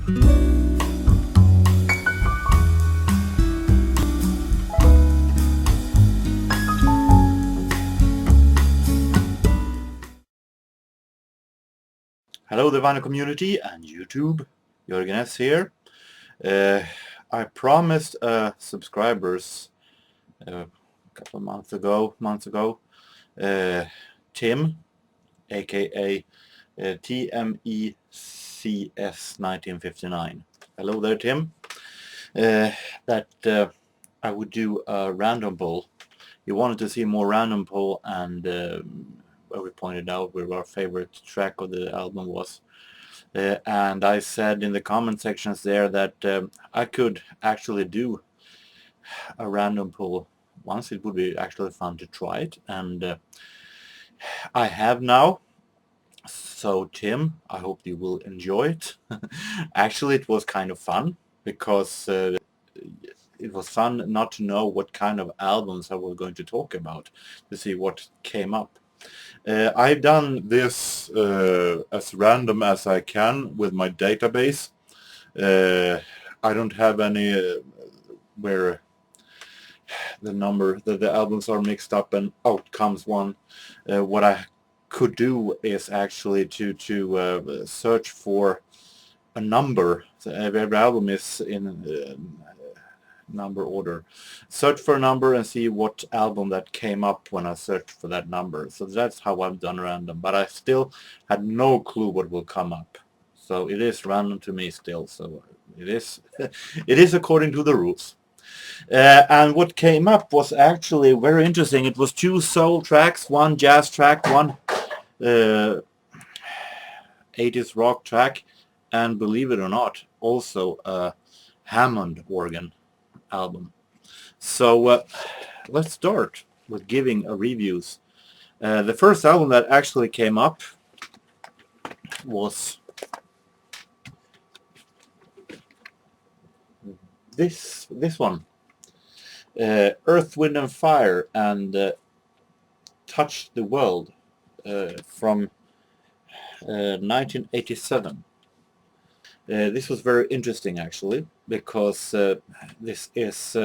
Hello the vinyl community and YouTube, Jörgen S here. I promised subscribers a couple of months ago, Tim, aka TMECS1959. Hello there, Tim. That I would do a random poll. You wanted to see more random poll, and where we pointed out where our favorite track of the album was. And I said in the comment sections there that I could actually do a random poll once. It would be actually fun to try it, and I have now. So Tim, I hope you will enjoy it. Actually, it was kind of fun because it was fun not to know what kind of albums I was going to talk about, to see what came up. I've done this as random as I can with my database. I don't have any where the albums are mixed up and out comes one. What I could do is actually to search for a number. So every album is in number order. Search for a number and see what album that came up when I searched for that number. So that's how I've done random, but I still had no clue what will come up. So it is random to me still. So it is it is according to the rules. And what came up was actually very interesting. It was 2 soul tracks, 1 jazz track, 1 80s rock track, and believe it or not, also a Hammond organ album. So let's start with giving reviews. The first album that actually came up was this one, Earth, Wind and Fire and Touch the World from 1987. This was very interesting actually, because this is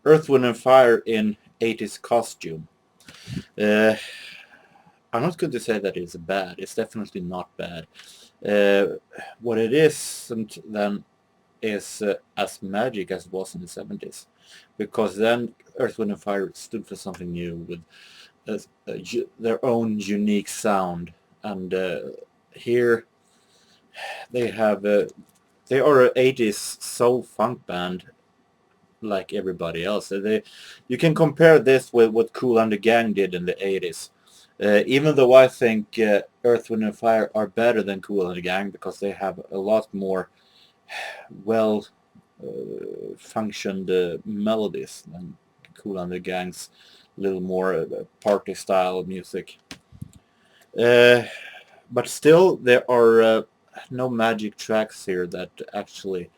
Earth, Wind and Fire in 80s costume. I'm not going to say that it's bad. It's definitely not bad. What it isn't then is as magic as it was in the 70s, because then Earth, Wind and Fire stood for something new with their own unique sound, and here they have they are an 80s soul funk band like everybody else. You can compare this with what Kool and the Gang did in the 80s. Even though I think Earth, Wind and Fire are better than Kool and the Gang, because they have a lot more well functioned melodies than Kool and the Gang's little more party style music. But still, there are no magic tracks here that actually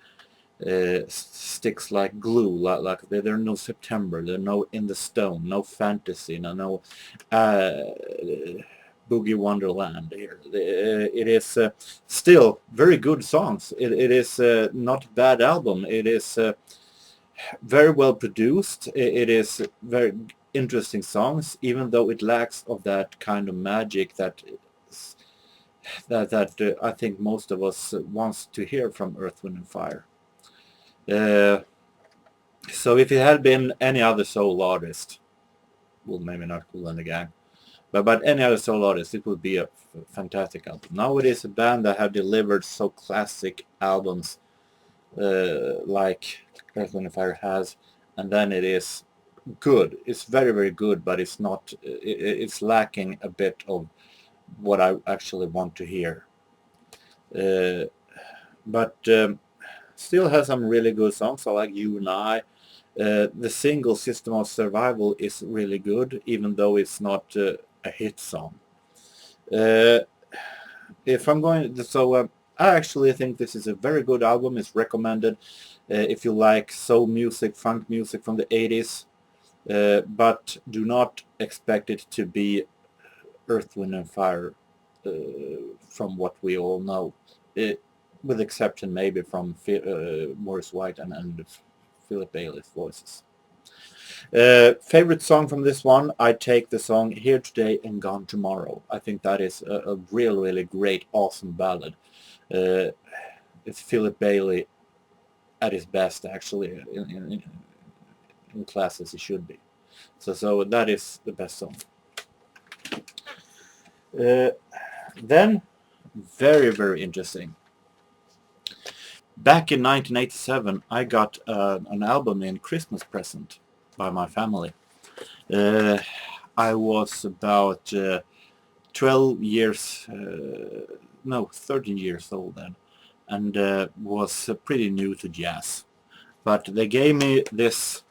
sticks like glue. Like there are no September, there are no In the Stone, no Fantasy, no Boogie Wonderland here. It is still very good songs. It is not a bad album. It is very well produced. It is very interesting songs, even though it lacks of that kind of magic that I think most of us wants to hear from Earth, Wind and Fire. So if it had been any other soul artist, well, maybe not Kool and the Gang, but any other soul artist, it would be a fantastic album. Now it is a band that have delivered so classic albums like Earth, Wind and Fire has, and then it is good. It's very, very good, but it's not. It's lacking a bit of what I actually want to hear. But still has some really good songs. I like You and I. The single System of Survival is really good, even though it's not a hit song. If I'm going, so I actually think this is a very good album. It's recommended if you like soul music, funk music from the 80s, but do not expect it to be Earth, Wind and Fire from what we all know. with exception maybe from Maurice White and Philip Bailey's voices. Favorite song from this one, I take the song Here Today and Gone Tomorrow. I think that is a really great, awesome ballad. It's Philip Bailey at his best, actually, in class as he should be. So that is the best song. Then, very interesting. Back in 1987, I got an album in Christmas present by my family. I was about 12 years, no, 13 years old then, and was pretty new to jazz. But they gave me this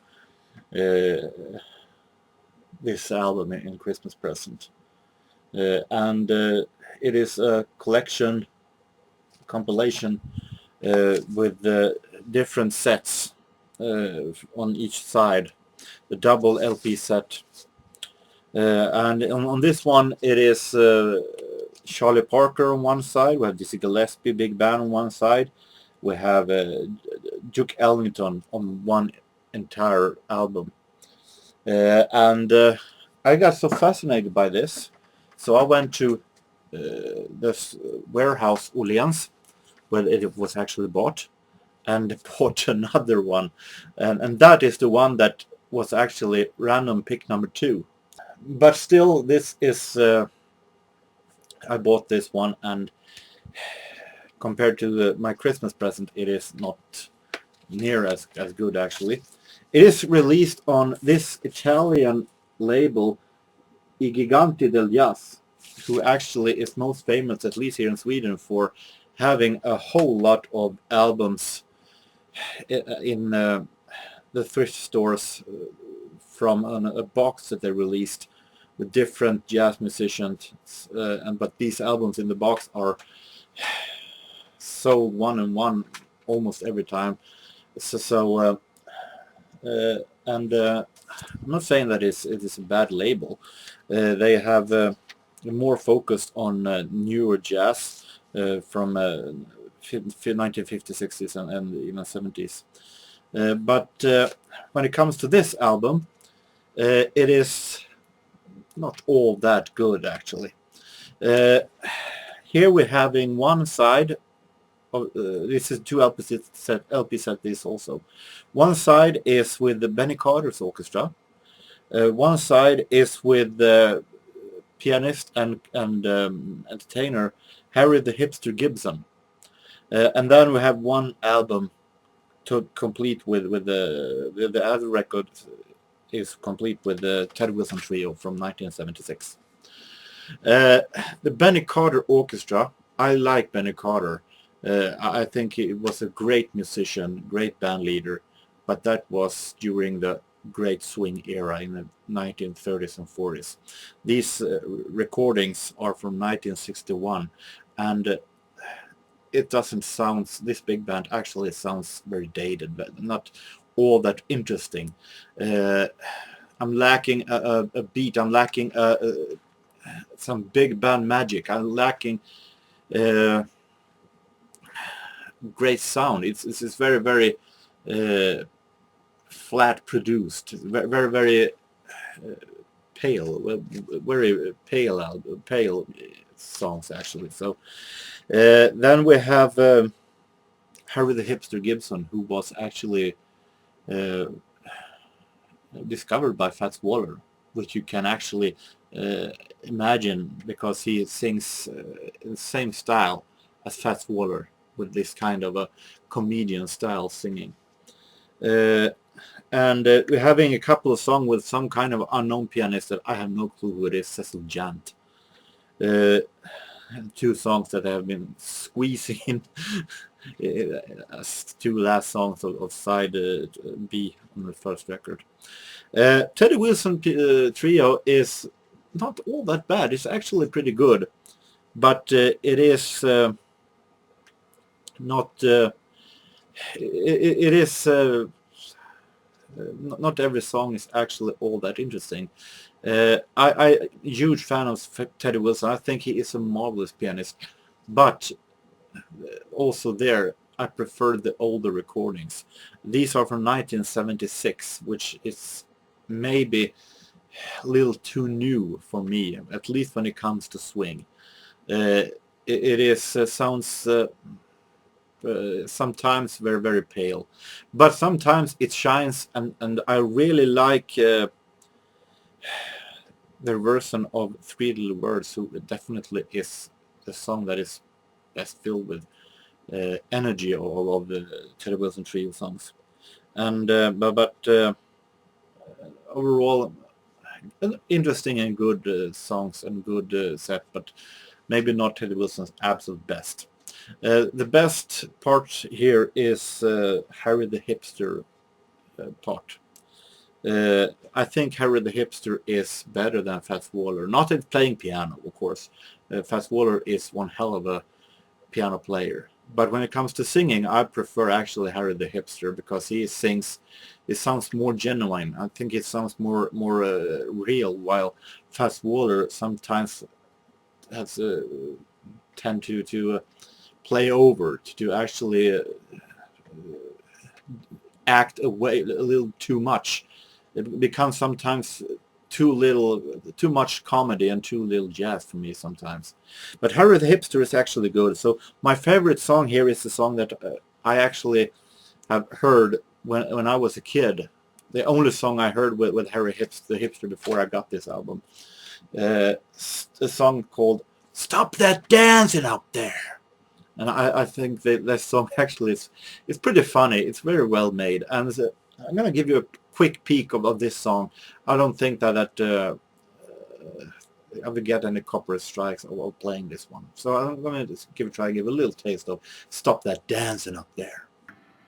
this album in Christmas present, and it is a compilation with different sets on each side, the double LP set. And on this one it is Charlie Parker on one side, we have Dizzy Gillespie big band on one side, we have Duke Ellington on one entire album. And I got so fascinated by this, so I went to this warehouse Åhléns, where it was actually bought, and bought another one, and that is the one that was actually random pick number 2. But still, this is I bought this one, and compared to my Christmas present, it is not near as good, actually. It is released on this Italian label I Giganti del Jazz, who actually is most famous, at least here in Sweden, for having a whole lot of albums in the thrift stores from a box that they released with different jazz musicians, but these albums in the box are sold one and one almost every time. I'm not saying that it is a bad label. They have more focused on newer jazz from 1950s, 60s, and even 70s. But when it comes to this album, it is not all that good, actually. Here we're having one side of this is two LP set this also. One side is with the Benny Carter's orchestra. One side is with the pianist and entertainer Harry the Hipster Gibson. And then we have one album to complete with the other record is complete with the Ted Wilson Trio from 1976. The Benny Carter Orchestra, I like Benny Carter. I think he was a great musician, great band leader, but that was during the great swing era in the 1930s and 40s. These recordings are from 1961, and it doesn't sound, this big band actually sounds very dated, but not all that interesting. I'm lacking a beat, I'm lacking some big band magic, I'm lacking great sound. It's very flat produced, very pale, very pale songs, actually. So then we have Harry the Hipster Gibson, who was actually discovered by Fats Waller, which you can actually imagine, because he sings in the same style as Fats Waller, with this kind of a comedian style singing. And we're having a couple of songs with some kind of unknown pianist that I have no clue who it is, Cecil Jant. Two songs that have been squeezing in as two last songs of side B on the first record. Teddy Wilson Trio is not all that bad. It's actually pretty good, but it is not. It is not every song is actually all that interesting. I huge fan of Teddy Wilson. I think he is a marvelous pianist, but also there, I prefer the older recordings. These are from 1976, which is maybe a little too new for me, at least when it comes to swing. It is sounds sometimes very, very pale, but sometimes it shines, and I really like the version of Three Little Birds, who definitely is the song that is best filled with energy of the Teddy Wilson Trio songs. And but overall, interesting and good songs and good set, but maybe not Teddy Wilson's absolute best. The best part here is Harry the Hipster part. I think Harry the Hipster is better than Fats Waller. Not in playing piano, of course. Fats Waller is one hell of a piano player. But when it comes to singing, I prefer actually Harry the Hipster, because he sings, it sounds more genuine. I think it sounds more real, while Fats Waller sometimes has tend to play over, to actually act away a little too much. It becomes sometimes too much comedy and too little jazz for me sometimes. But Harry the Hipster is actually good. So my favorite song here is the song that I actually have heard when I was a kid. The only song I heard with Harry the Hipster before I got this album. A song called "Stop That Dancing Up There." And I think that song actually is pretty funny. It's very well made. And I'm going to give you a quick peek of this song. I don't think that I will get any copyright strikes while playing this one. So I'm going to give it a try, give a little taste of "Stop That Dancing Up There."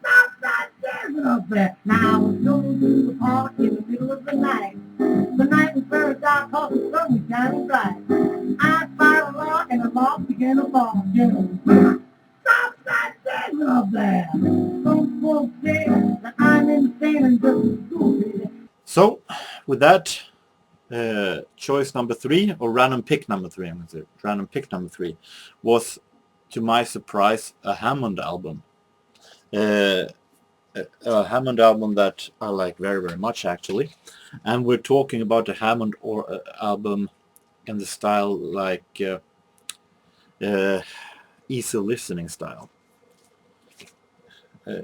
Stop that dancing up there. Now I was going to the park in the middle of the night. The night was very dark, cause the sun was shining bright. I spied a rock and the rock began to fall. Stop that dancing up there. Some folks say that I'm insane and just stupid. So with that, choice number 3, or random pick number 3, I'm going to say, random pick number 3 was, to my surprise, a Hammond album. A Hammond album that I like very, very much, actually. And we're talking about a Hammond album in the style like easy listening style.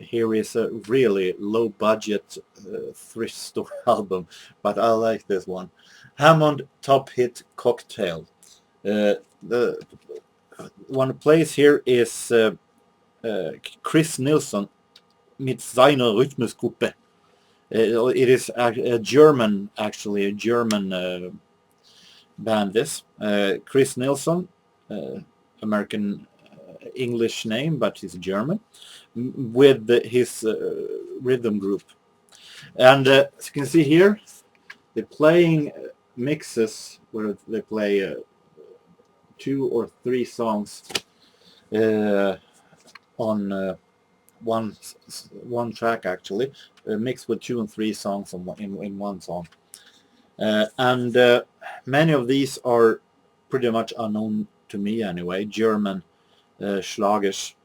Here is a really low budget thrift store album, but I like this one. Hammond Top Hit Cocktail. The one plays here is Chris Nilsson mit seiner Rhythmusgruppe. It is a German, actually, a German band, this. Chris Nilsson, American English name, but he's German, with his rhythm group. And as you can see here, they're playing mixes where they play 2 or 3 songs on one track, actually, mixed with 2 and 3 songs in one song. And many of these are pretty much unknown to me anyway. German Schlagers.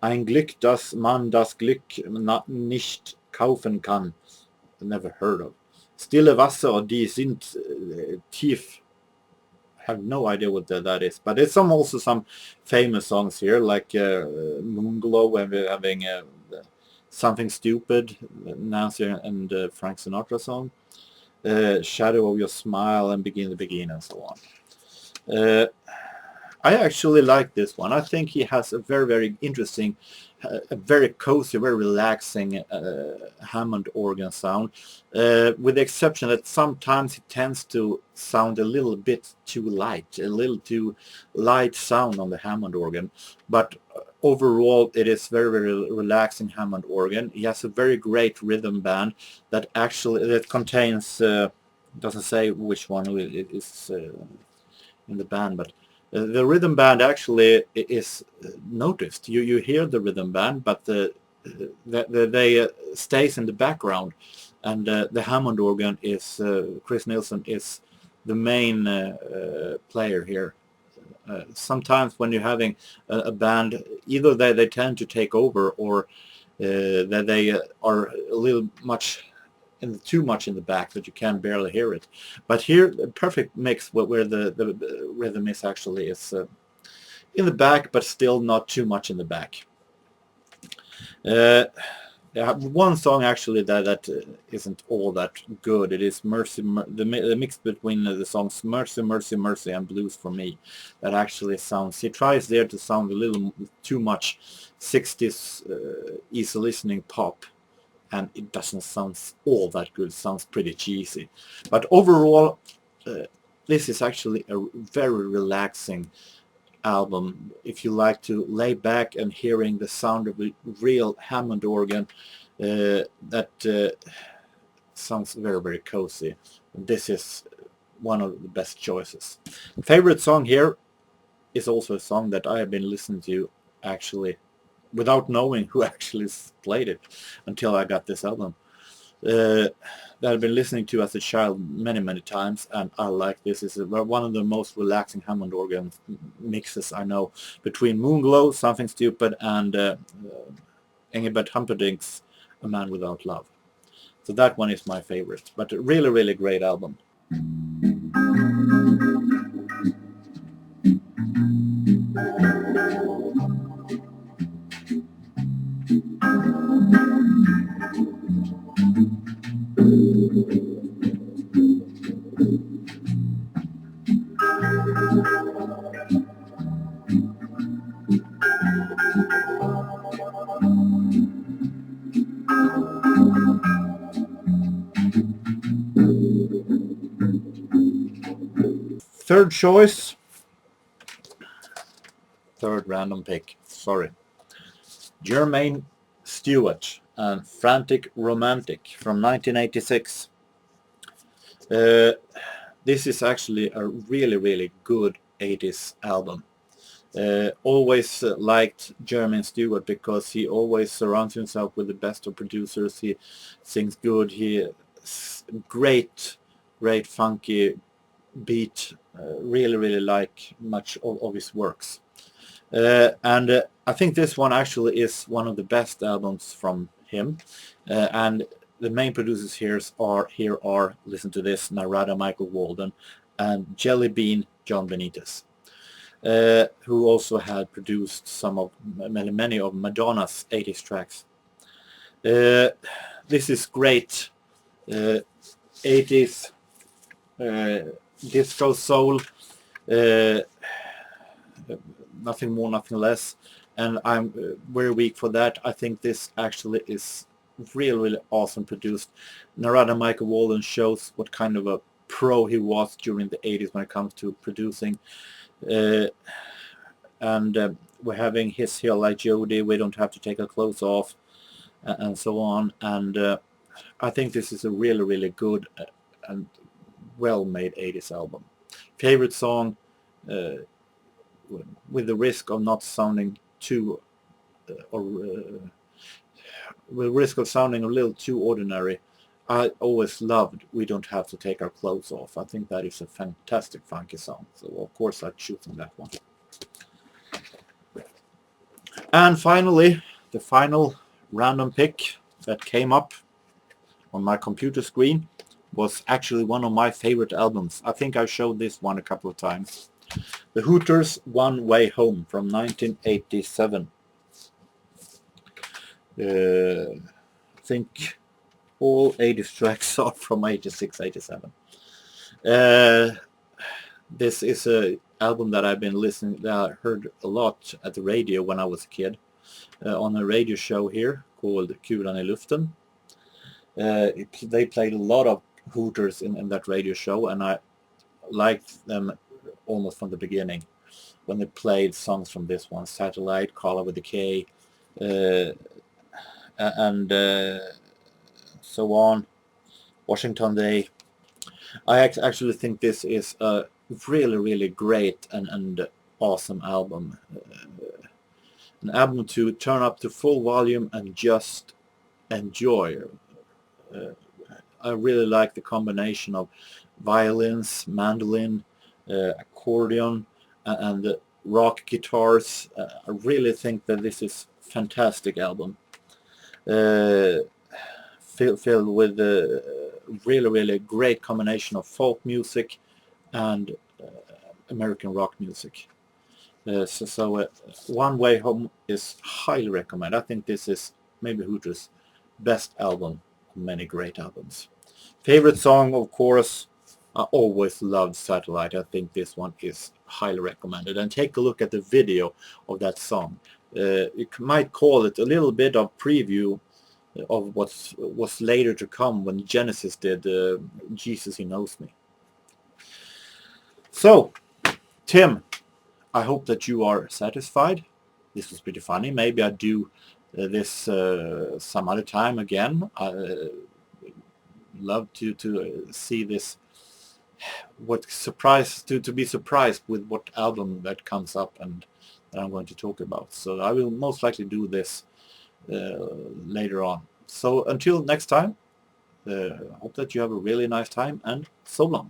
Ein Glück, das man das Glück nicht kaufen kann. Never heard of. Stille Wasser, die sind tief. Have no idea what that is, but there's also some famous songs here, like Moonglow, and we're having Something Stupid, Nancy and Frank Sinatra song, Shadow of Your Smile, and Begin to Begin, and so on. I actually like this one. I think he has a very, very interesting, a very cozy, very relaxing Hammond organ sound, with the exception that sometimes it tends to sound a little bit too light, a little too light sound on the Hammond organ. But overall, it is very, very relaxing Hammond organ. He has a very great rhythm band that contains, doesn't say which one it is in the band, but the rhythm band actually is noticed. You hear the rhythm band, but they stays in the background, and the Hammond organ is Chris Nilsson is the main player here. Sometimes when you're having a band, either they tend to take over, or that they are a little much too much in the back that you can barely hear it. But here, a perfect mix where the rhythm is actually is in the back, but still not too much in the back. One song actually that isn't all that good. It is Mercy, the mix between the songs Mercy, Mercy, Mercy and Blues for Me. That actually sounds, he tries there to sound a little too much 60s easy listening pop, and it doesn't sound all that good. It sounds pretty cheesy. But overall, this is actually a very relaxing album if you like to lay back and hearing the sound of a real Hammond organ. That sounds very, very cozy. This is one of the best choices. Favorite song here is also a song that I have been listening to actually without knowing who actually played it until I got this album. That I've been listening to as a child many times, and I like this. It's one of the most relaxing Hammond organ mixes I know, between Moonglow, Something Stupid, and Engelbert Humperdinck's A Man Without Love. So that one is my favorite, but a really, really great album. Third choice, third random pick, sorry. Jermaine Stewart and Frantic Romantic from 1986. This is actually a really, really good 80s album. Always liked Jermaine Stewart because he always surrounds himself with the best of producers. He sings good. He great funky beat. Really like much of his works. And I think this one actually is one of the best albums from him. And the main producers here are, listen to this, Narada Michael Walden and Jelly Bean John Benitez, who also had produced many of Madonna's 80s tracks. This is great 80s disco soul, nothing more, nothing less, and I'm very weak for that. I think this actually is really awesome produced. Narada Michael Walden shows what kind of a pro he was during the 80s when it comes to producing. And we're having His Here Like Jody, We Don't Have to Take Our Clothes Off, and so on. And I think this is a really good and well-made 80s album. Favorite song, with the risk of not sounding too with risk of sounding a little too ordinary, I always loved We Don't Have to Take Our Clothes Off. I think that is a fantastic funky song, so of course I'm choosing that one. And finally, the final random pick that came up on my computer screen was actually one of my favorite albums. I think I showed this one a couple of times. The Hooters One Way Home from 1987. I think all 80s tracks are from 86, 87. This is a album that I've been listening, that I heard a lot at the radio when I was a kid, on a radio show here called Kulan I Luften. They played a lot of Hooters in that radio show, and I liked them almost from the beginning when they played songs from this one, Satellite, Carla with a K, and so on, Washington Day. I actually think this is a really great and awesome album. An album to turn up to full volume and just enjoy. I really like the combination of violins, mandolin, accordion, and the rock guitars. I really think that this is fantastic album. Filled with really great combination of folk music and American rock music. One Way Home is highly recommended. I think this is maybe Hooters' best album of many great albums. Favorite song, of course, I always loved Satellite. I think this one is highly recommended. And take a look at the video of that song. You might call it a little bit of preview of what was later to come when Genesis did Jesus He Knows Me. So, Tim, I hope that you are satisfied. This was pretty funny. Maybe I do this some other time again. I love to see this. To be surprised with what album that comes up and that I'm going to talk about. So I will most likely do this later on. So until next time, I hope that you have a really nice time, and so long.